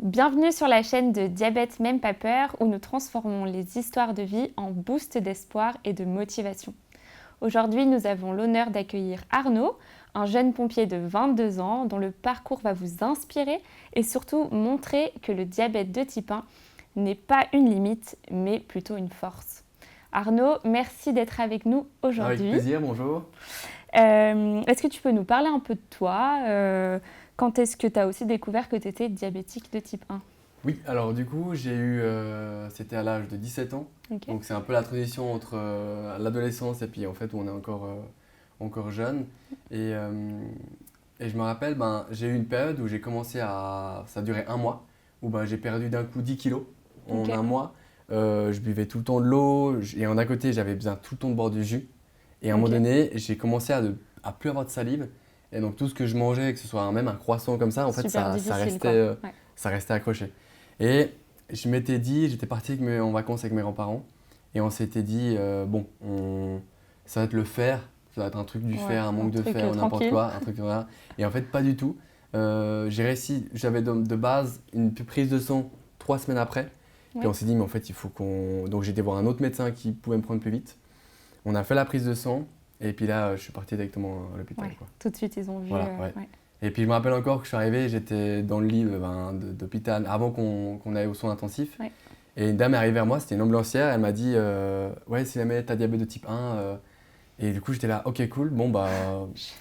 Bienvenue sur la chaîne de Diabète Même Pas Peur où nous transformons les histoires de vie en boost d'espoir et de motivation. Aujourd'hui, nous avons l'honneur d'accueillir Arnaud, un jeune pompier de 22 ans dont le parcours va vous inspirer et surtout montrer que le diabète de type 1 n'est pas une limite mais plutôt une force. Arnaud, merci d'être avec nous aujourd'hui. Avec plaisir, bonjour. Est-ce que tu peux nous parler un peu de toi quand est-ce que tu as aussi découvert que tu étais diabétique de type 1? Oui, alors du coup, c'était à l'âge de 17 ans. Okay. Donc c'est un peu la transition entre l'adolescence et puis en fait où on est encore jeune. Et je me rappelle, j'ai eu une période où ça a duré un mois, où j'ai perdu d'un coup 10 kilos en un mois. Je buvais tout le temps de l'eau et d'un côté, j'avais besoin tout le temps de boire du jus. Et à un moment donné, j'ai commencé à plus avoir de salive. Et donc tout ce que je mangeais, que ce soit même un croissant comme ça, en fait, ça restait accroché. Et je m'étais dit, j'étais parti en vacances avec mes grands-parents et on s'était dit, ça va être le fer, ça va être un truc du fer, un manque de fer ou n'importe quoi, un truc comme ça. Et en fait, pas du tout. J'ai réussi, j'avais de base une prise de sang 3 semaines après. Puis on s'est dit, mais en fait, il faut qu'on… Donc j'ai été voir un autre médecin qui pouvait me prendre plus vite. On a fait la prise de sang. Et puis là, je suis parti directement à l'hôpital. Ouais, tout de suite, ils ont vu. Voilà, Et puis je me rappelle encore que je suis arrivé, j'étais dans le lit d'hôpital avant qu'on aille aux soins intensifs. Ouais. Et une dame est arrivée vers moi, c'était une ambulancière, elle m'a dit ouais, si jamais t'as diabète de type 1. Et du coup, j'étais là, ok, cool, bon merci.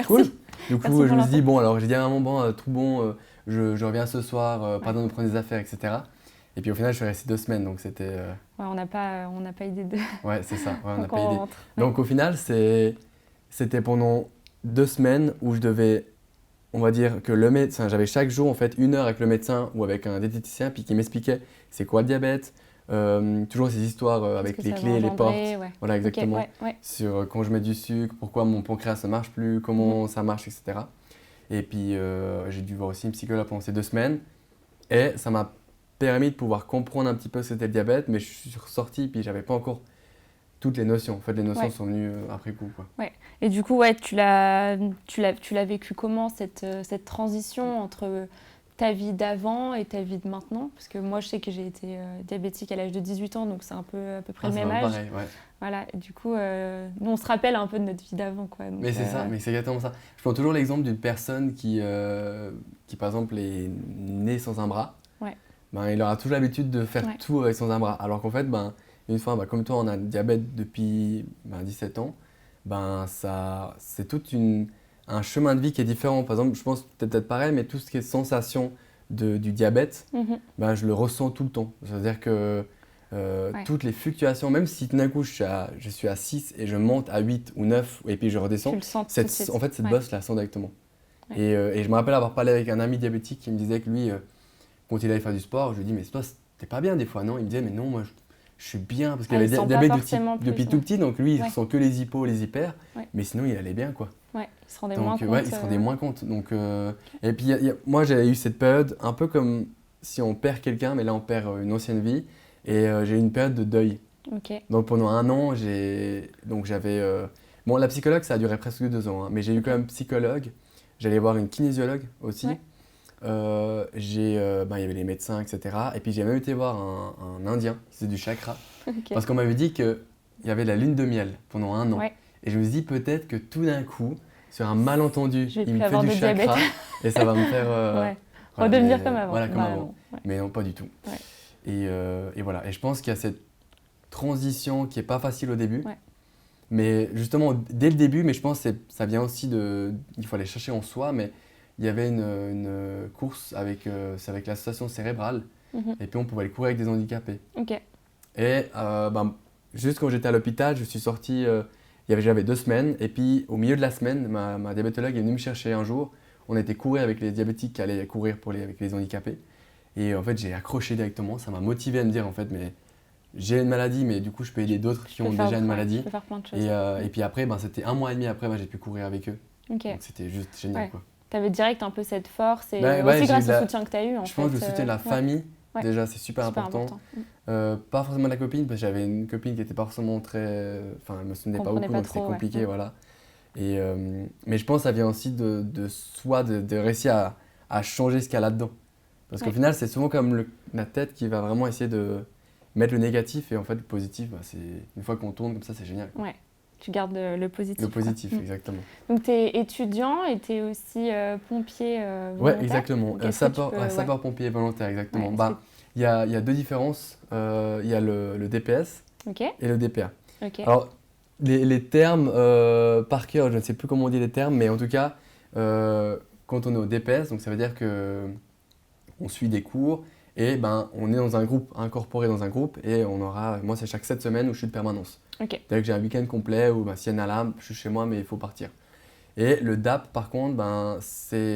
Cool. Du coup, je me suis dit, bon, alors j'ai dit à maman, bon, tout bon, je reviens ce soir, pardon de prendre des affaires, etc. Et puis au final, je suis resté 2 semaines, donc c'était… Ouais, on n'a pas idée de… Ouais, c'est ça, on n'a pas idée. Donc au final, c'était pendant 2 semaines où je devais, on va dire que le médecin, j'avais chaque jour en fait 1 heure avec le médecin ou avec un diététicien, puis qui m'expliquait c'est quoi le diabète, toujours ces histoires avec les clés, les portes, voilà exactement, sur quand je mets du sucre, pourquoi mon pancréas ne marche plus, comment ça marche, etc. Et puis j'ai dû voir aussi une psychologue pendant ces 2 semaines et ça m'a permis de pouvoir comprendre un petit peu ce qu'était le diabète, mais je suis ressorti puis j'avais pas encore toutes les notions. En fait, les notions sont venues après coup, quoi. Ouais. Et du coup, tu l'as vécu comment cette transition entre ta vie d'avant et ta vie de maintenant? Parce que moi, je sais que j'ai été diabétique à l'âge de 18 ans, donc c'est à peu près le même âge. Pareil, ouais. Voilà. Et du coup, nous, on se rappelle un peu de notre vie d'avant, quoi. Donc, mais c'est ça, mais c'est exactement ça. Je prends toujours l'exemple d'une personne qui, par exemple, est née sans un bras. Ouais. Il aura toujours l'habitude de faire tout avec sans un bras. Alors qu'en fait, une fois, comme toi, on a le diabète depuis 17 ans, c'est tout un chemin de vie qui est différent. Par exemple, je pense peut-être pareil, mais tout ce qui est sensation du diabète, je le ressens tout le temps. C'est-à-dire que toutes les fluctuations, même si tout d'un coup je suis à 6 et je monte à 8 ou 9 et puis je redescends, en fait, cette bosse, je la sens directement. Ouais. Et je me rappelle avoir parlé avec un ami diabétique qui me disait que lui, quand il allait faire du sport, je lui dis mais toi, t'es pas bien des fois, non? Il me disait mais non, moi je suis bien parce qu'il avait diabète depuis tout petit, donc lui il sent que les hypos, les hyper, mais sinon il allait bien, quoi. Ouais, il se rendait moins compte. Ouais, il se rendait moins compte. Donc, et puis moi j'avais eu cette période un peu comme si on perd quelqu'un, mais là on perd une ancienne vie, et j'ai eu une période de deuil. Okay. Donc pendant 1 an, j'avais… bon, la psychologue ça a duré presque 2 ans, hein, mais j'ai eu quand même psychologue, j'allais voir une kinésiologue aussi. Ouais. Il y avait les médecins, etc. Et puis j'ai même été voir un Indien qui faisait du chakra, parce qu'on m'avait dit qu'il y avait la lune de miel pendant 1 an. Ouais. Et je me suis dit peut-être que tout d'un coup, sur un malentendu, il me fait du chakra et ça va me faire redevenir comme avant. Voilà, comme avant. Ouais. Mais non, pas du tout. Ouais. Et voilà. Et je pense qu'il y a cette transition qui n'est pas facile au début. Ouais. Mais justement, dès le début, mais je pense que ça vient aussi il faut aller chercher en soi, mais il y avait une course avec l'association cérébrale, et puis on pouvait aller courir avec des handicapés. Okay. Et juste quand j'étais à l'hôpital, je suis sorti, j'avais 2 semaines, et puis au milieu de la semaine, ma diabétologue est venue me chercher un jour. On était courir avec les diabétiques qui allaient courir avec les handicapés. Et en fait, j'ai accroché directement, ça m'a motivé à me dire en fait, mais j'ai une maladie, mais du coup, je peux aider d'autres qui ont déjà une maladie. Je peux faire plein de choses. Et puis après, c'était 1 mois et demi après, j'ai pu courir avec eux. Okay. Donc c'était juste génial, quoi. Tu avais direct un peu cette force et aussi grâce au soutien que tu as eu. Je pense que le soutien de la famille, déjà, c'est super important. Pas forcément de la copine, parce que j'avais une copine qui n'était pas forcément très… Enfin, elle ne me soutenait pas beaucoup, donc c'était compliqué, voilà. Mais je pense que ça vient aussi de soi, de réussir à changer ce qu'il y a là-dedans. Parce qu'au Ouais. final, c'est souvent comme la tête qui va vraiment essayer de mettre le négatif et en fait, le positif, bah, c'est une fois qu'on tourne comme ça, c'est génial, quoi. Ouais. Tu gardes le positif. Le quoi. positif, exactement. Donc, tu es étudiant et tu es aussi pompier Ouais, volontaire. exactement. Donc, est-ce que tu peux- ouais. Sapeur-pompier volontaire, exactement. Ouais, est-ce Bah, il y a deux différences. Il y a le DPS Ok, et le DPA. ok. Alors, les termes par cœur, je ne sais plus comment on dit les termes, mais en tout cas, quand on est au DPS, donc ça veut dire que on suit des cours et ben, on est dans un groupe, incorporé dans un groupe et on aura, moi c'est chaque 7 semaines où je suis de permanence. Ok. Dès que j'ai un week-end complet où ben, s'il y a une alarme, je suis chez moi mais il faut partir. Et le DAP par contre, ben,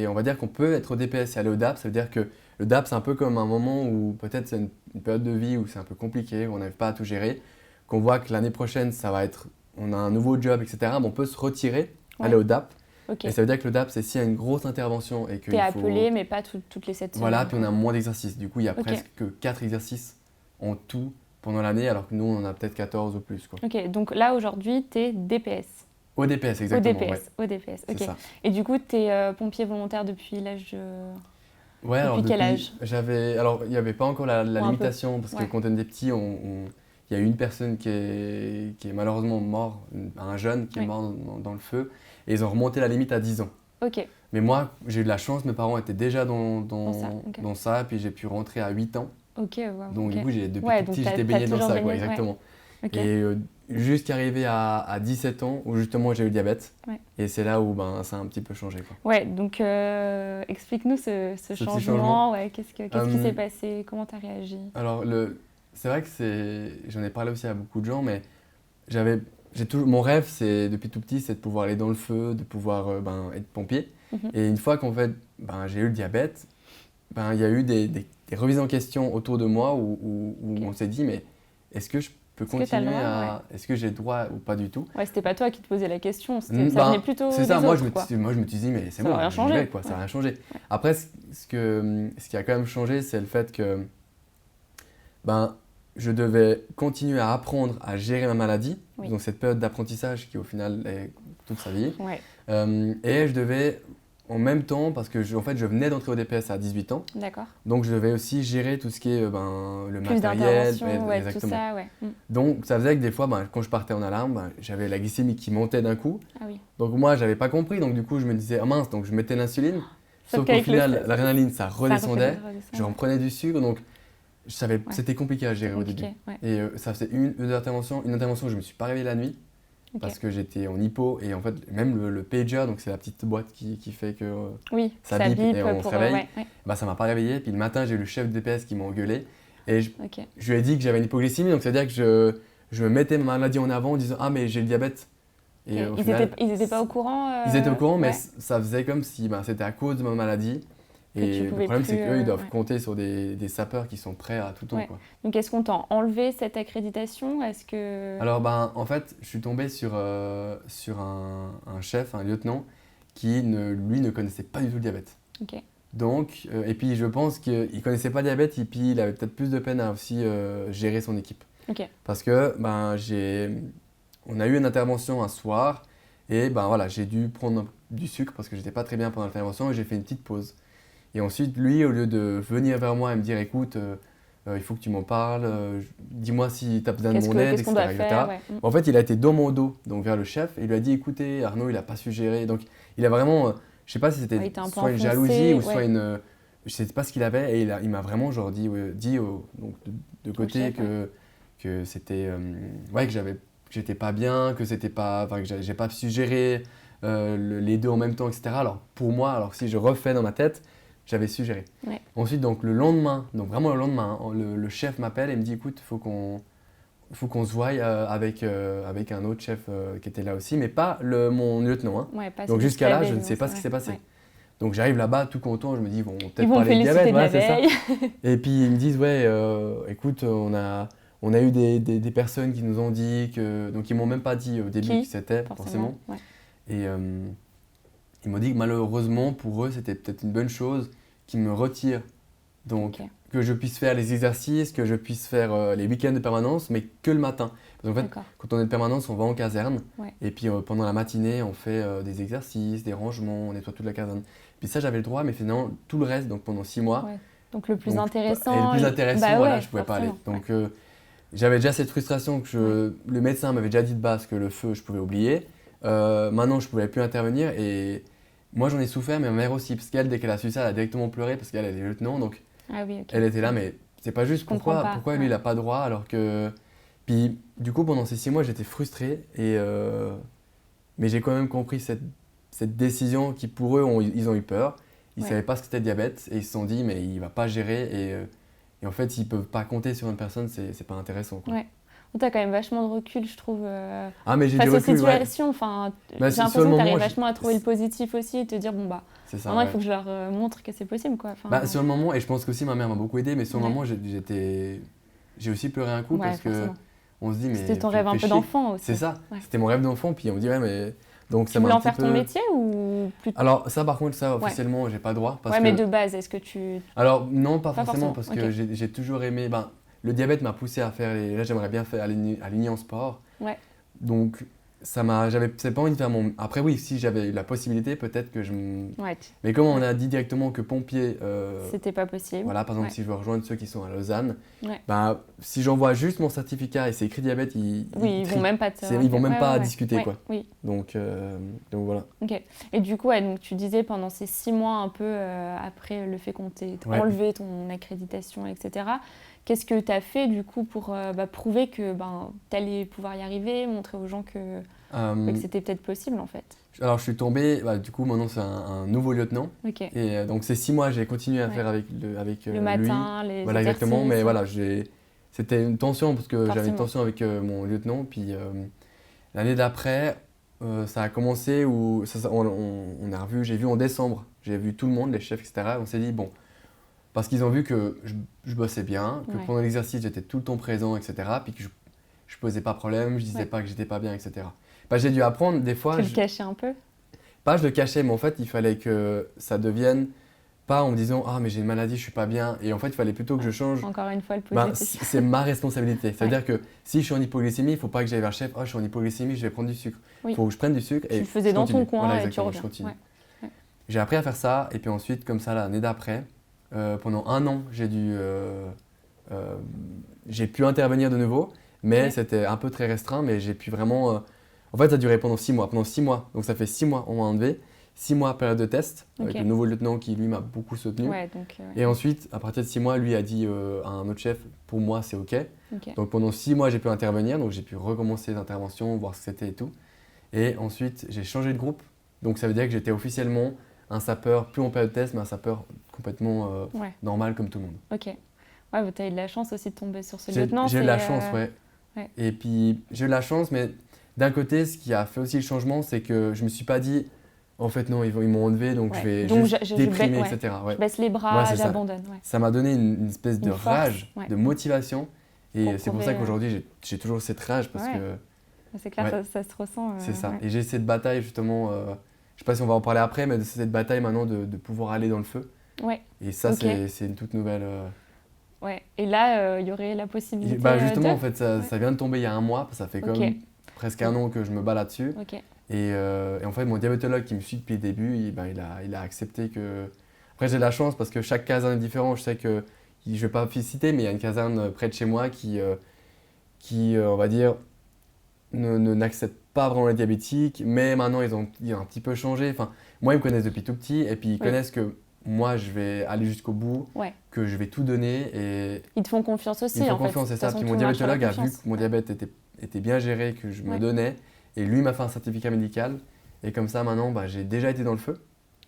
on va dire qu'on peut être au DPS et aller au DAP, ça veut dire que le DAP c'est un peu comme un moment où peut-être c'est une période de vie où c'est un peu compliqué, où on n'arrive pas à tout gérer, qu'on voit que l'année prochaine ça va être, on a un nouveau job, etc. Ben, on peut se retirer, aller Ouais. au DAP. Ok. Et ça veut dire que le DAP, c'est s'il y a une grosse intervention et qu'il T'es faut... appelé, mais pas toutes les 7 Voilà, semaines. puis on a moins d'exercices. Du coup, il y a Ok. presque que 4 exercices en tout pendant l'année, alors que nous, on en a peut-être 14 ou plus, quoi. Ok, donc là aujourd'hui, tu es DPS. Au DPS, exactement. Au DPS, Ouais, au DPS. c'est Ok. ça. Et du coup, tu es pompier volontaire depuis l'âge de... Ouais, alors Depuis quel âge? Alors, il n'y avait pas encore la Ou un peu. limitation, parce que Ouais. quand on était petit, il y a eu une personne qui est malheureusement mort, un jeune qui est Oui. mort dans le feu, et ils ont remonté la limite à 10 ans. Ok, Mais moi, j'ai eu de la chance, mes parents étaient déjà ok. dans ça, puis j'ai pu rentrer à 8 ans. ok, wow, Donc ok. du coup, depuis Ouais, tout donc petit, t'as j'étais baigné dans toujours ça, baigné, quoi, ouais. exactement. Ok. Et jusqu'arriver à 17 ans, où justement j'ai eu le diabète. Ouais. Et c'est là où ben, ça a un petit peu changé, quoi. Ouais, donc explique-nous ce petit changement. changement. Ouais, qu'est-ce qui s'est passé? Comment tu as réagi? Alors, c'est vrai que j'en ai parlé aussi à beaucoup de gens, mais j'avais, mon rêve, c'est depuis tout petit, c'est de pouvoir aller dans le feu, de pouvoir ben, être pompier. Mhm. Et une fois qu'en fait, ben, j'ai eu le diabète, ben, il y a eu des remises en question autour de moi où Ok. on s'est dit, mais est-ce que je peux Est-ce que t'as le continuer droit? à... Est-ce que j'ai le droit ou pas du tout? Ouais, c'était pas toi qui te posais la question, ça Ben, venait plutôt c'est des ça, autres, quoi. moi je me suis dit, mais c'est Ça bon, va rien j'y changer. vais, quoi, ça Ouais. n'a rien changé. Ouais. Après, ce qui a quand même changé, c'est le fait que ben, je devais continuer à apprendre à gérer ma maladie, Oui. donc cette période d'apprentissage qui au final est toute sa vie. Ouais, Et je devais en même temps, parce que en fait, je venais d'entrer au DPS à 18 ans, d'accord. donc je devais aussi gérer tout ce qui est ben, le Plus matériel. d'intervention, ouais, tout Exactement. ça, ouais. Donc ça faisait que des fois, ben, quand je partais en alarme, ben, j'avais la glycémie qui montait d'un coup. Ah oui. Donc moi, j'avais pas compris, donc du coup, je me disais, ah mince, donc je mettais l'insuline, sauf qu'au qu'avec le final, stress, l'adrénaline, ça redescendait, redescend, je reprenais du sucre, donc je savais, Ouais. c'était compliqué à gérer au début. compliqué, ouais. Et ça faisait une intervention où je me suis pas réveillé la nuit, Ok. parce que j'étais en hypo, et en fait, même le pager, donc c'est la petite boîte qui fait que Oui, ça ça bip bip et on se pour... réveille. ouais, ouais. bah, ça m'a pas réveillé, puis le matin, j'ai eu le chef de DPS qui m'a engueulé, et Ok. je lui ai dit que j'avais une hypoglycémie, donc c'est-à-dire que je me mettais ma maladie en avant en disant, ah mais j'ai le diabète. Et au final, Ils étaient pas au courant ils étaient au courant, mais ouais. ça faisait comme si ben, c'était à cause de ma maladie. Que tu Et le pouvais problème, c'est plus, qu'eux, ils doivent ouais. compter sur des sapeurs qui sont prêts à tout temps, Ouais. quoi. Donc est-ce qu'on t'a enlevé cette accréditation? Est-ce que... Alors, ben, en fait, je suis tombé sur un chef, un lieutenant, qui, lui, ne connaissait pas du tout le diabète. Ok. Donc, et puis je pense qu'il ne connaissait pas le diabète, et puis il avait peut-être plus de peine à aussi gérer son équipe. Ok. Parce que ben, on a eu une intervention un soir, et ben voilà, j'ai dû prendre du sucre parce que j'étais pas très bien pendant l'intervention, et j'ai fait une petite pause. Et ensuite, lui, au lieu de venir vers moi et me dire, écoute, il faut que tu m'en parles, dis-moi si tu as besoin de mon aide, Qu'est-ce qu'on etc. doit etc. faire? Ouais. En fait, il a été dans mon dos, donc vers le chef, et il lui a dit, écoutez, Arnaud, il n'a pas su gérer. Donc, il a vraiment, je sais pas si c'était Ouais, il t'a un peu soit une enfoncé, jalousie ou ouais. soit une, je sais pas ce qu'il avait, et il m'a vraiment genre dit donc de côté chef, que c'était, ouais, que j'étais pas bien, que c'était pas, enfin, que j'ai pas su gérer les deux en même temps, etc. Alors pour moi, alors si je refais dans ma tête, j'avais su gérer. Ouais. Ensuite, donc le lendemain, donc vraiment le lendemain, hein, le chef m'appelle et me dit, écoute, faut qu'on se voie avec un autre chef qui était là aussi, mais pas mon lieutenant. Hein. Ouais, pas Donc celui jusqu'à qui là, avait, je ne non, sais pas c'est ce qui s'est vrai. passé. Ouais. Donc j'arrive là-bas tout content, je me dis, ils vont Ils peut-être vont me parler de féliciter diabète, de la voilà, c'est ça. veille. Et puis ils me disent, ouais, écoute, on a eu des personnes qui nous ont dit que. Donc ils m'ont même pas dit au début Qui qui c'était, forcément. Ouais. Et ils m'ont dit que malheureusement pour eux, c'était peut-être une bonne chose qu'ils me retirent. Donc Ok. que je puisse faire les exercices, que je puisse faire les week-ends de permanence, mais que le matin. Parce qu'en fait, D'accord. quand on est de permanence, on va en caserne. Ouais. Et puis pendant la matinée, on fait des exercices, des rangements, on nettoie toute la caserne. Puis ça, j'avais le droit, mais finalement, tout le reste, donc pendant 6 mois, Ouais. Donc le plus Donc, intéressant. et le plus intéressant, bah voilà, ouais, je pouvais pas aller. forcément, Donc j'avais déjà cette frustration que le médecin m'avait déjà dit de base que le feu, je pouvais oublier. Maintenant, je pouvais plus intervenir et moi j'en ai souffert, mais ma mère aussi, parce qu'elle, dès qu'elle a su ça, elle a directement pleuré parce qu'elle elle est lieutenant, donc Ah oui, ok. elle était là, mais c'est pas juste, Je comprends pas, pourquoi lui ouais. il a pas droit alors que. Puis du coup, pendant ces 6 mois, j'étais frustré, mais j'ai quand même compris cette décision qui pour eux, ils ont eu peur. Ils Ouais. savaient pas ce que c'était le diabète et ils se sont dit, mais il va pas gérer et en fait, s'ils peuvent pas compter sur une personne, c'est pas intéressant, quoi. Ouais. Tu as quand même vachement de recul, je trouve, Ah, mais j'ai du face aux recul, ouais. situations. Enfin, Bah, j'ai sur l'impression le que tu arrives moment, vachement à trouver le positif aussi et te dire, bon, bah, c'est ça, maintenant, il ouais. faut que je leur montre que c'est possible, quoi. Enfin, Bah, sur le moment, et je pense qu'aussi ma mère m'a beaucoup aidé, mais sur le ouais. moment, j'ai aussi pleuré un coup Ouais, parce que forcément. on se dit, C'était mais ton rêve un fais peu chier. d'enfant aussi. C'est ça, Ouais. c'était mon rêve d'enfant, puis on me dit, ouais, mais. Donc Tu ça m'a voulais un en petit faire ton peu. métier ou plus. Alors, ça, par contre, ça, Ouais. officiellement, j'ai pas droit. Parce Ouais, mais que. de base, est-ce que tu. Alors, non, pas Pas forcément, forcément, parce ok. que j'ai toujours aimé. Ben, le diabète m'a poussé à faire les. Là, j'aimerais bien faire à l'Uni en sport. Ouais. Donc, c'est pas envie de faire mon. Après, oui, si j'avais eu la possibilité, peut-être que je me. Ouais, Mais comme on ouais. a dit directement que pompier. C'était pas possible. Voilà, par exemple, Ouais. si je veux rejoindre ceux qui sont à Lausanne, Ouais. ben, si j'envoie juste mon certificat et c'est écrit diabète, Oui, ils vont trient. même pas te. Ils vont même Ouais, pas ouais, ouais. discuter, Ouais, quoi. oui. Donc voilà. Ok. Et du coup, ouais, donc tu disais pendant ces 6 mois un peu après le fait qu'on t'ait Ouais. enlevé ton accréditation, etc., qu'est-ce que tu as fait du coup pour prouver que tu allais pouvoir y arriver, montrer aux gens que c'était peut-être possible en fait? Alors, je suis tombé, bah, du coup, maintenant, c'est un nouveau lieutenant. Ok. Et donc, ces 6 mois, j'ai continué à Ouais. faire avec Le lui. matin, les Voilà, exercices. exactement. Mais voilà, c'était une tension parce que j'avais une Forcément. tension avec mon lieutenant. Puis l'année d'après, ça a commencé où on a revu, j'ai vu en décembre, j'ai vu tout le monde, les chefs, etc. On s'est dit, bon, parce qu'ils ont vu que je bossais bien, que Ouais. pendant l'exercice, j'étais tout le temps présent, etc. Puis que je posais pas problème, je disais Ouais. pas que j'étais pas bien, etc. Bah, j'ai dû apprendre des fois. Tu le cachais un peu? Pas je le cachais, mais en fait, il fallait que ça devienne pas en me disant ah, mais j'ai une maladie, je suis pas bien. Et en fait, il fallait plutôt que je change. Encore une fois, le Ben, positif. c'est ma responsabilité. C'est-à-dire Ouais. que si je suis en hypoglycémie, il faut pas que j'aille vers le chef. Oh, je suis en hypoglycémie, je vais prendre du sucre. Il Oui. faut que je prenne du sucre. Tu Et le faisais je dans ton continue. coin Voilà, et tu exactement, reviens. je continue. Ouais. Ouais. J'ai appris à faire ça. Et puis ensuite, comme ça, l'année d'après, pendant un an, j'ai pu intervenir de nouveau. Mais Ouais. c'était un peu très restreint. Mais j'ai pu vraiment. En fait, ça a duré pendant 6 mois. Pendant 6 mois, donc ça fait 6 mois, on m'a enlevé. 6 mois période de test avec Ok. le nouveau lieutenant qui, lui, m'a beaucoup soutenu. Ouais, donc, Et ensuite, à partir de 6 mois, lui a dit à un autre chef, pour moi, c'est OK. ok. Donc pendant 6 mois, j'ai pu intervenir. Donc j'ai pu recommencer les interventions, voir ce que c'était et tout. Et ensuite, j'ai changé de groupe. Donc ça veut dire que j'étais officiellement un sapeur, plus en période de test, mais un sapeur complètement Ouais. normal comme tout le monde. Ok. Ouais, tu as eu de la chance aussi de tomber sur ce J'ai lieutenant. j'ai eu de la chance, ouais. ouais. Et puis, j'ai eu de la chance, mais d'un côté, ce qui a fait aussi le changement, c'est que je me suis pas dit, en fait, non, ils m'ont enlevé, donc Ouais. je vais Donc, juste déprimer, etc. Ouais. Je baisse les Ouais, bras, c'est ça. j'abandonne. Ouais. Ça m'a donné une espèce de Une force, rage, ouais. de motivation. Et Pour c'est pour prouver, ça qu'aujourd'hui, j'ai toujours cette rage parce Ouais. que C'est clair, Ouais. ça se ressent. c'est ça. Ouais. Et j'ai cette bataille, justement, je sais pas si on va en parler après, mais c'est cette bataille maintenant de pouvoir aller dans le feu. Ouais. Et ça, Ok. c'est une toute nouvelle. Ouais. Et là, il y aurait la possibilité. Bah, justement, de... en fait, ça vient de tomber il y a un mois. Ça fait Ok. comme presque un an que je me bats là-dessus. Ok. Et en fait, mon diabétologue qui me suit depuis le début, il a accepté que. Après, j'ai de la chance parce que chaque caserne est différent. Je sais que, je ne vais pas citer, mais il y a une caserne près de chez moi qui on va dire, n'accepte pas vraiment les diabétiques. Mais maintenant, ils ont un petit peu changé. Enfin, moi, ils me connaissent depuis tout petit. Et puis, ils connaissent que moi, je vais aller jusqu'au bout, Ouais. que je vais tout donner. Et Ils te font confiance aussi. ils me font en fait. confiance, De c'est toute ça. façon, Puis mon tout marche sur la diabétologue a vu confiance. que mon diabète était bien géré, que je me Ouais. donnais. Et lui m'a fait un certificat médical. Et comme ça, maintenant, bah, j'ai déjà été dans le feu.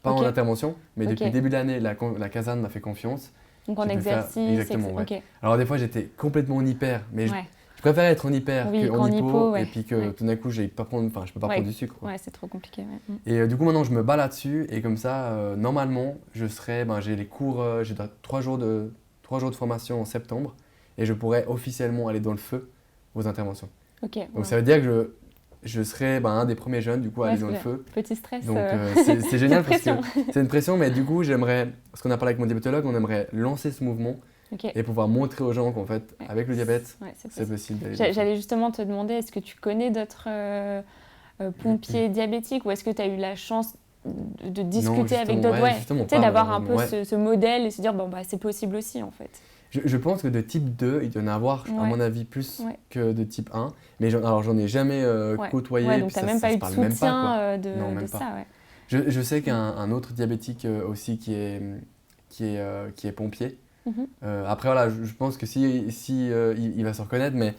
Pas Ok. en intervention, mais Ok. depuis le début de l'année, la caserne m'a fait confiance. Donc en J'ai pu faire- exercice. exactement, ouais. Ok. Alors des fois, j'étais complètement en hyper, mais Ouais. je préfère être en hyper Oui, qu'en qu'en hypo, hypo, ouais. et puis que Ouais. tout d'un coup, je peux pas Ouais. prendre du sucre, quoi. Ouais, c'est trop compliqué. Ouais. Et du coup, maintenant, je me bats là-dessus, et comme ça, normalement, j'ai les cours, j'ai 3 jours de formation en septembre, et je pourrais officiellement aller dans le feu aux interventions. Ok. Donc Ouais. ça veut dire que je serai un des premiers jeunes, du coup, à Ouais, aller dans le c'est feu. Petit stress. Donc c'est génial parce que pression. c'est une pression, mais du coup, parce qu'on a parlé avec mon diabétologue, on aimerait lancer ce mouvement Ok. et pouvoir montrer aux gens qu'en fait, Ouais. avec le diabète, Ouais, c'est c'est possible. possible d'aller dans le feu. J'allais justement te demander, est-ce que tu connais d'autres pompiers diabétiques ou est-ce que tu as eu la chance de discuter avec d'autres, justement tu sais, pas, d'avoir un peu malheureusement, ce modèle et se dire, bon, bah, c'est possible aussi, en fait. Je pense que de type 2, il doit y en avoir, à mon avis, plus Ouais. que de type 1. Mais alors, j'en ai jamais côtoyé, Ouais, puis donc tu n'as ça, même ça pas se eu de parle même pas, quoi. soutien Non, de même pas. ça, ouais. Je sais qu'un autre diabétique aussi qui est pompier. Mhm. Après, voilà, je pense que il va se reconnaître, mais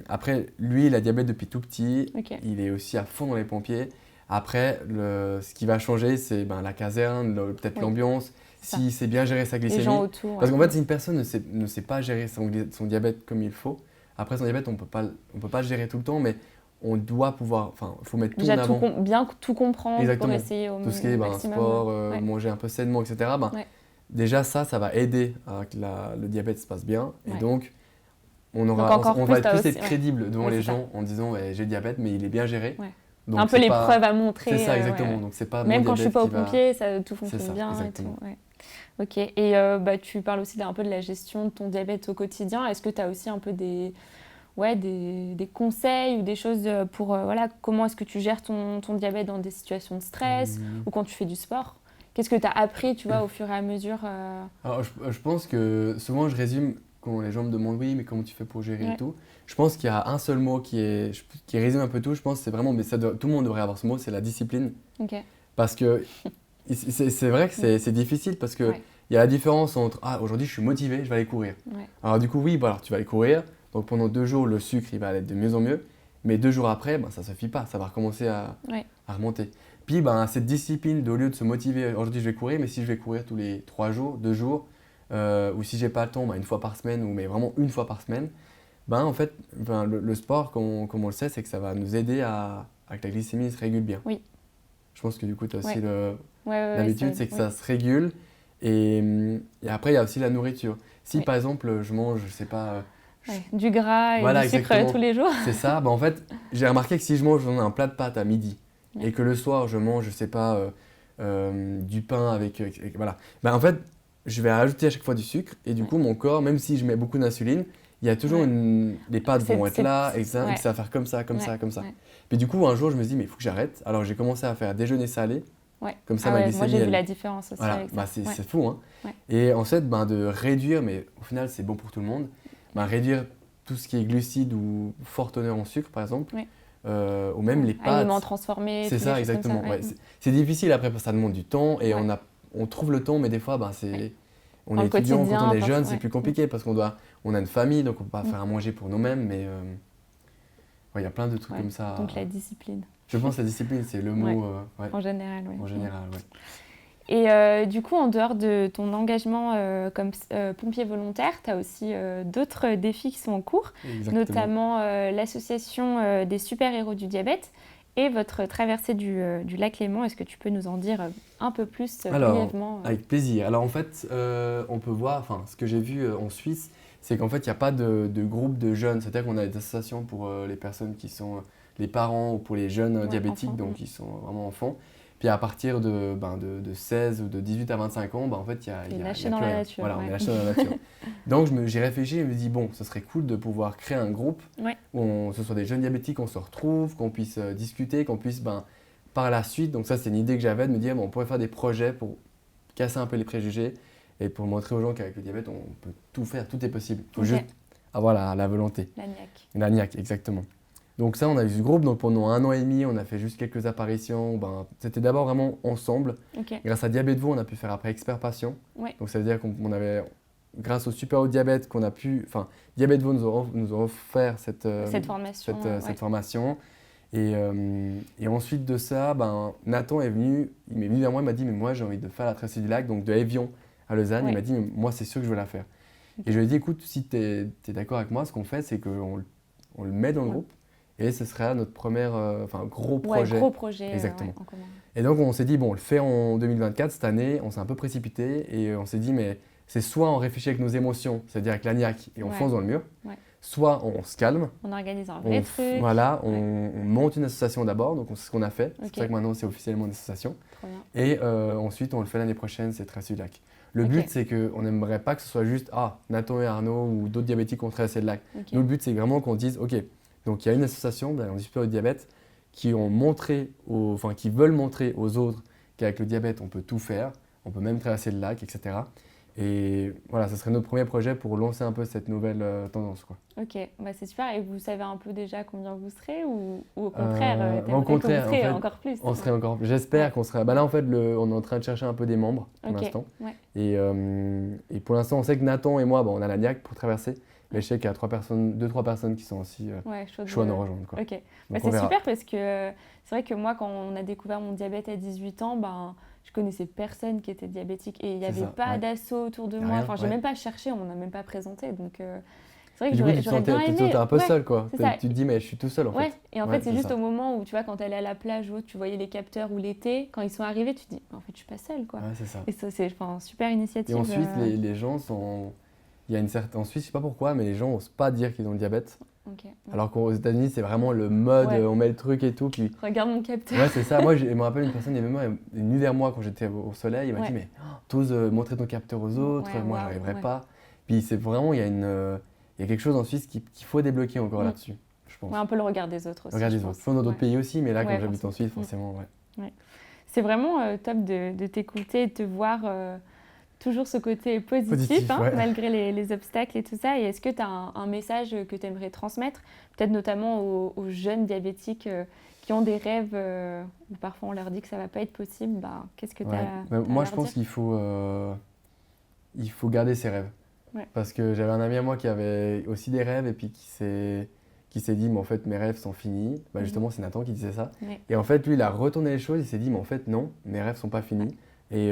après, lui, il a diabète depuis tout petit. Ok. Il est aussi à fond dans les pompiers. Après, ce qui va changer, c'est la caserne, peut-être Oui, l'ambiance, c'est ça. s'il sait bien gérer sa Les glycémie. gens autour. Parce Ouais. qu'en fait, si une personne ne sait pas gérer son diabète comme il faut, après son diabète, on peut pas le gérer tout le temps, mais on doit pouvoir, enfin, il faut mettre tout Déjà, en avant. bien tout comprendre Exactement. pour essayer au Tout ce qui est maximum. sport, Ouais. manger un peu sainement, etc. Ouais. Déjà, ça va aider à que le diabète se passe bien. Et Ouais. donc, on Donc encore va plus, être t'as plus aussi, être crédible devant les c'est ça. gens en disant ouais, j'ai le diabète, mais il est bien géré. Ouais. Donc, Un peu les preuves à montrer. C'est ça, exactement. Ouais. Donc, c'est pas Même mon quand je suis diabète pas au qui va. pompier, tout C'est fonctionne ça, bien exactement. et tout. Ouais. Ok. Et tu parles aussi un peu de la gestion de ton diabète au quotidien. Est-ce que tu as aussi un peu des conseils ou des choses pour voilà, comment est-ce que tu gères ton diabète dans des situations de stress ou quand tu fais du sport? Qu'est-ce que tu as appris, tu vois, au fur et à mesure Alors, je pense que souvent, je résume quand les gens me demandent oui, mais comment tu fais pour gérer et Ouais. tout. Je pense qu'il y a un seul mot qui résume un peu tout. Je pense que c'est vraiment, mais tout le monde devrait avoir ce mot, c'est la discipline. Ok. Parce que c'est vrai que c'est difficile parce que Ouais. il y a la différence entre aujourd'hui je suis motivé, je vais aller courir. Ouais. Alors du coup oui, alors tu vas aller courir, donc pendant 2 jours le sucre il va aller de mieux en mieux, mais 2 jours après ça suffit pas, ça va recommencer Ouais. à remonter. Puis cette discipline, au lieu de se motiver, aujourd'hui je vais courir, mais si je vais courir tous les 3 jours, 2 jours, ou si j'ai pas le temps, une fois par semaine, mais vraiment une fois par semaine, en fait le sport, comme on le sait, c'est que ça va nous aider à que la glycémie se régule bien. Oui. Je pense que du coup tu as aussi Ouais, l'habitude, c'est que ça se régule. Et après, il y a aussi la nourriture. Si par exemple, je mange, je sais pas. Du gras et Voilà, du sucre exactement. tous les jours. C'est ça. En fait, j'ai remarqué que si je mange un plat de pâtes à midi et que le soir, je mange, je sais pas, du pain voilà. En fait, je vais rajouter à chaque fois du sucre et du coup, mon corps, même si je mets beaucoup d'insuline, il y a toujours les pâtes vont être là, et ça va faire comme ça, comme ça, comme ça. Ouais. Puis du coup, un jour, je me dis, mais il faut que j'arrête. Alors, j'ai commencé à faire déjeuner salé. Ouais. Comme ça, ma glycémie, moi j'ai vu la différence aussi voilà, avec ça. c'est fou. Hein. Ouais. Et en fait, de réduire, mais au final, c'est bon pour tout le monde, réduire tout ce qui est glucides ou fort teneur en sucre, par exemple, ou même les pâtes. Aliments transformés. C'est ça, exactement. Comme ça, ouais. C'est difficile après, parce que ça demande du temps et Ouais. on trouve le temps, mais des fois, on Dans est le étudiant, quand on est quotidien, jeune, c'est plus compliqué parce on a une famille, donc on peut pas faire à manger pour nous-mêmes, mais il y a plein de trucs comme ça. Donc la discipline. Je pense que la discipline, c'est le mot. En général, oui. En général, Et du coup, en dehors de ton engagement comme pompier volontaire, tu as aussi d'autres défis qui sont en cours, exactement. notamment l'association des super-héros du diabète et votre traversée du lac Léman. Est-ce que tu peux nous en dire un peu plus brièvement Avec plaisir. Alors en fait, on peut voir, ce que j'ai vu en Suisse, c'est qu'en fait, il n'y a pas de groupe de jeunes. C'est-à-dire qu'on a des associations pour les personnes qui sont les parents ou pour les jeunes diabétiques, enfants, donc qui sont vraiment enfants. Puis à partir de 16 ou de 18 à 25 ans, en fait, il y a lâché plus dans la rien. nature. Voilà, on est lâché dans la nature. Donc j'ai réfléchi et me dit, bon, ce serait cool de pouvoir créer un groupe où ce soit des jeunes diabétiques, on se retrouve, qu'on puisse discuter, qu'on puisse par la suite, donc ça c'est une idée que j'avais de me dire, on pourrait faire des projets pour casser un peu les préjugés et pour montrer aux gens qu'avec le diabète, on peut tout faire, tout est possible. Il faut juste avoir la volonté. La niaque. La niaque, exactement. Donc ça, on a eu ce groupe, donc pendant 1 an et demi, on a fait juste quelques apparitions. C'était d'abord vraiment ensemble. Grâce à Diabète Vaud, on a pu faire après Expert Patient. Donc ça veut dire qu'on avait, grâce au super haut diabète, Diabète Vaud nous a offert cette formation. Et ensuite de ça, Nathan m'est venu vers moi, il m'a dit, mais moi j'ai envie de faire la traversée du lac, donc de Évian à Lausanne. Il m'a dit, mais moi c'est sûr que je veux la faire. Et je lui ai dit, écoute, si tu es d'accord avec moi, ce qu'on fait, c'est qu'on le met dans le groupe. Et ce sera notre premier gros projet. Gros projet. Exactement. Et donc on s'est dit, bon, on le fait en 2024, cette année, on s'est un peu précipité et on s'est dit, mais c'est soit on réfléchit avec nos émotions, c'est-à-dire avec la niaque et on fonce dans le mur, soit on se calme. On organise un vrai truc. Voilà, on monte une association d'abord, donc c'est ce qu'on a fait. C'est pour ça que maintenant c'est officiellement une association. Et ensuite on le fait l'année prochaine, c'est Traverser le lac. Le but, c'est qu'on n'aimerait pas que ce soit juste Nathan et Arnaud ou d'autres diabétiques qui ont traversé le lac. Nous, le but, c'est vraiment qu'on dise, OK, donc il y a une association, on dit super au diabète, qui ont montré, enfin qui veulent montrer aux autres qu'avec le diabète, on peut tout faire, on peut même traverser le lac, etc. Et voilà, ça serait notre premier projet pour lancer un peu cette nouvelle tendance, quoi. Ok, bah c'est super. Et vous savez un peu déjà combien vous serez ou au contraire, Au t'aimerais que contraire, vous serez en fait, encore plus? on serait encore. J'espère Ouais. qu'on sera. Bah là, en fait, on est en train de chercher un peu des membres pour Ok, l'instant. ouais. Et pour l'instant, on sait que Nathan et moi, bah, on a la niaque pour traverser. Mais je sais qu'il y a 2-3 personnes qui sont aussi Ouais, chaudes à nous rejoindre, quoi. Ok. Bah, Donc on c'est verra. super parce que c'est vrai que moi, quand on a découvert mon diabète à 18 ans, ben, je connaissais personne qui était diabétique et il n'y C'est avait ça, pas ouais. d'assaut autour de Y a moi. rien, Enfin, j'ai ouais. même pas cherché, on m'a même pas présenté. Donc, c'est vrai Et que du coup, tu te j'aurais bien sentais aimé. un peu Ouais, seul, quoi. c'est ça. Tu te dis, mais je suis tout seul, en Ouais, fait. et en Ouais, fait, c'est c'est juste ça. au moment où, tu vois, quand t'allais à la plage ou autre, tu voyais les capteurs ou l'été, quand ils sont arrivés, tu te dis, en fait, je suis pas seule, quoi. Ouais, c'est ça. Et ça, c'est enfin, super initiative. Et en Suisse, les gens sont. Il y a une certaine. En Suisse, je sais pas pourquoi, mais les gens osent pas dire qu'ils ont le diabète. Ok, ouais. Alors qu'aux États-Unis, c'est vraiment le mode, Ouais. on met le truc et tout. Puis, Regarde mon capteur. ouais, c'est ça. Moi, je me rappelle une personne, il y avait même est venue vers moi quand j'étais au soleil. Il m'a Ouais. dit, mais t'oses montrer ton capteur aux autres, Ouais, moi, waouh, j'arriverais ouais. pas. Puis, c'est vraiment, il y a quelque chose en Suisse qu'il faut débloquer encore Mm. là-dessus, je pense. Ouais, un peu le regard des autres aussi. Regarde je les autres. pense. Je pense dans d'autres Ouais. pays aussi, mais là, Ouais, quand j'habite en forcément. Suisse, forcément, ouais. C'est vraiment top de t'écouter et de te voir toujours ce côté positif, Positif, hein, ouais. malgré les obstacles et tout ça. Et est-ce que tu as un message que tu aimerais transmettre, peut-être notamment aux jeunes diabétiques qui ont des rêves où parfois on leur dit que ça va pas être possible, bah, qu'est-ce que tu Ouais. as, Moi, je pense qu'il faut garder ses rêves. Ouais. Parce que j'avais un ami à moi qui avait aussi des rêves et puis qui s'est dit, mais en fait, mes rêves sont finis. Bah, justement, c'est Nathan qui disait ça. Ouais. Et en fait, lui, il a retourné les choses. Il s'est dit, mais en fait, non, mes rêves sont pas finis. Et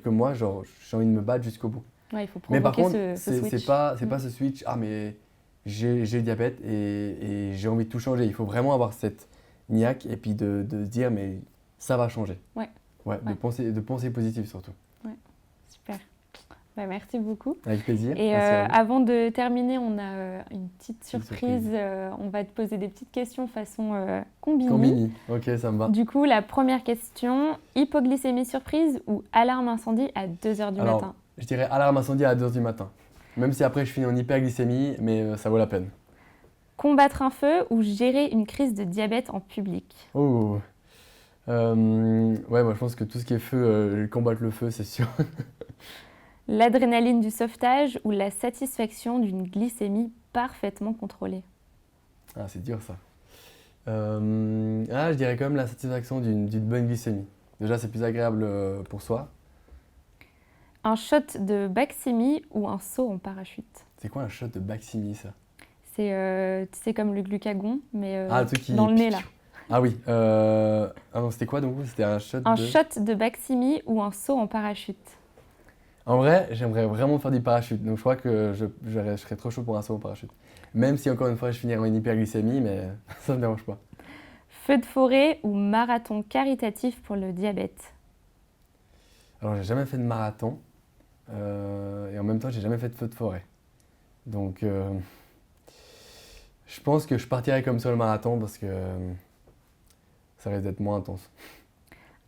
que moi, genre, j'ai envie de me battre jusqu'au bout. Ouais, il faut Mais par provoquer contre, ce switch. c'est pas ce switch, ah, mais j'ai le diabète et j'ai envie de tout changer. Il faut vraiment avoir cette niaque et puis de se dire, mais ça va changer. Ouais. Ouais, Ouais. de penser positif surtout. Super. Bah, merci beaucoup. Avec plaisir. Et Merci à vous. avant de terminer, on a une petite surprise. surprise. On va te poser des petites questions façon combini. Combini, ok, ça me va. Du coup, la première question, hypoglycémie surprise ou alarme incendie à 2h du Alors, matin? je dirais alarme incendie à 2h du matin. Même si après je finis en hyperglycémie, mais ça vaut la peine. Combattre un feu ou gérer une crise de diabète en public? Oh, ouais, moi je pense que tout ce qui est feu, combattre le feu, c'est sûr. L'adrénaline du sauvetage ou la satisfaction d'une glycémie parfaitement contrôlée? Ah, c'est dur ça. Je dirais quand même la satisfaction d'une bonne glycémie. Déjà, c'est plus agréable pour soi. Un shot de Baqsimi ou un saut en parachute? C'est quoi un shot de Baqsimi, ça? C'est tu sais, comme le glucagon, mais Ah, le truc qui... dans le nez là. Ah oui. Ah non, c'était quoi donc? C'était un shot Un de... shot de Baqsimi ou un saut en parachute? En vrai, j'aimerais vraiment faire du parachute. Donc je crois que je serais trop chaud pour un saut en parachute. Même si encore une fois je finirais en hyperglycémie, mais ça me dérange pas. Feu de forêt ou marathon caritatif pour le diabète? Alors j'ai jamais fait de marathon et en même temps j'ai jamais fait de feu de forêt. Donc je pense que je partirais comme sur le marathon parce que ça risque d'être moins intense.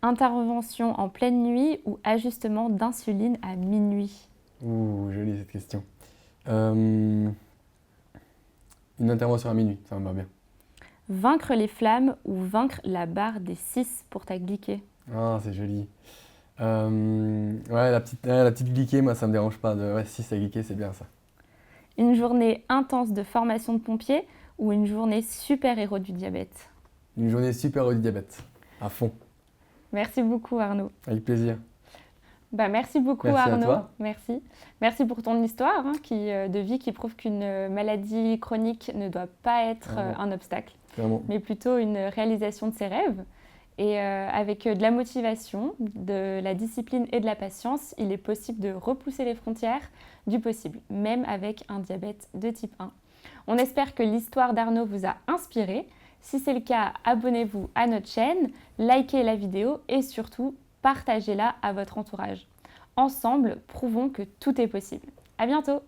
Intervention en pleine nuit ou ajustement d'insuline à minuit? Ouh, jolie cette question. Une intervention à minuit, ça me va bien. Vaincre les flammes ou vaincre la barre des 6 pour ta glyquée? Ah, c'est joli. Ouais, la petite glyquée, moi ça me dérange pas. Ouais, si ça glyquée, c'est bien ça. Une journée intense de formation de pompier ou une journée super-héros du diabète? Une journée super au diabète, à fond, Merci beaucoup Arnaud. avec plaisir. Bah, merci beaucoup Merci à Arnaud. toi. Merci. Merci pour ton histoire de vie qui prouve qu'une maladie chronique ne doit pas être Vraiment. un obstacle, Vraiment. mais plutôt une réalisation de ses rêves. Et avec de la motivation, de la discipline et de la patience, il est possible de repousser les frontières du possible, même avec un diabète de type 1. On espère que l'histoire d'Arnaud vous a inspiré. Si c'est le cas, abonnez-vous à notre chaîne, likez la vidéo et surtout, partagez-la à votre entourage. Ensemble, prouvons que tout est possible. À bientôt!